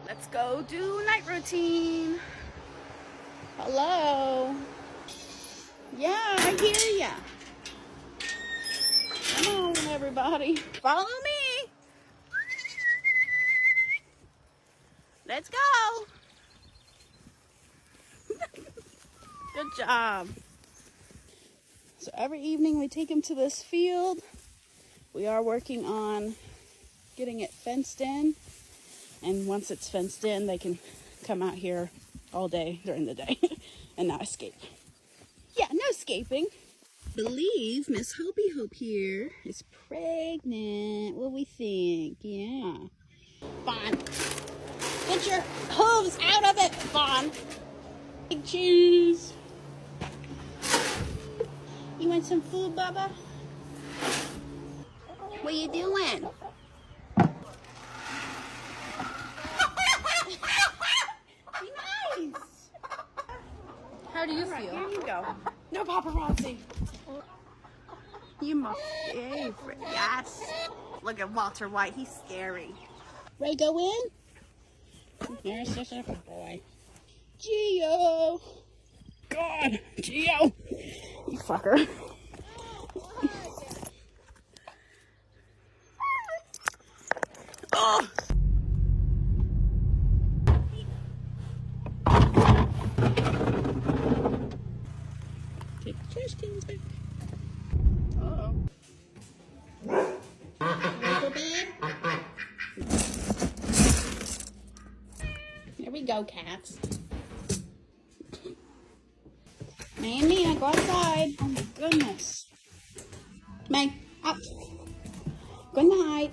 Let's go do night routine. Hello. Yeah, I hear ya. Come on, everybody. Follow me. Let's go. Good job. So every evening we take him to this field. We are working on getting it fenced in. And once it's fenced in, they can come out here all day during the day and not escape. Yeah, no escaping. Believe Miss Hopey Hope here is pregnant. What we think? Yeah. Fawn, get your hooves out of it, Fawn. Big cheese. You want some food, Bubba? What you doing? Be nice. How do you feel? Here you go. No paparazzi. You my favorite. Yes. Look at Walter White. He's scary. Ready to go in? Here's just a boy. Geo. God, Geo. You fucker. Oh. Take the trash cans back. Uh-oh. Go bed. There we go, cats. Mandy, go outside. Oh my goodness. Meg, up. Good night.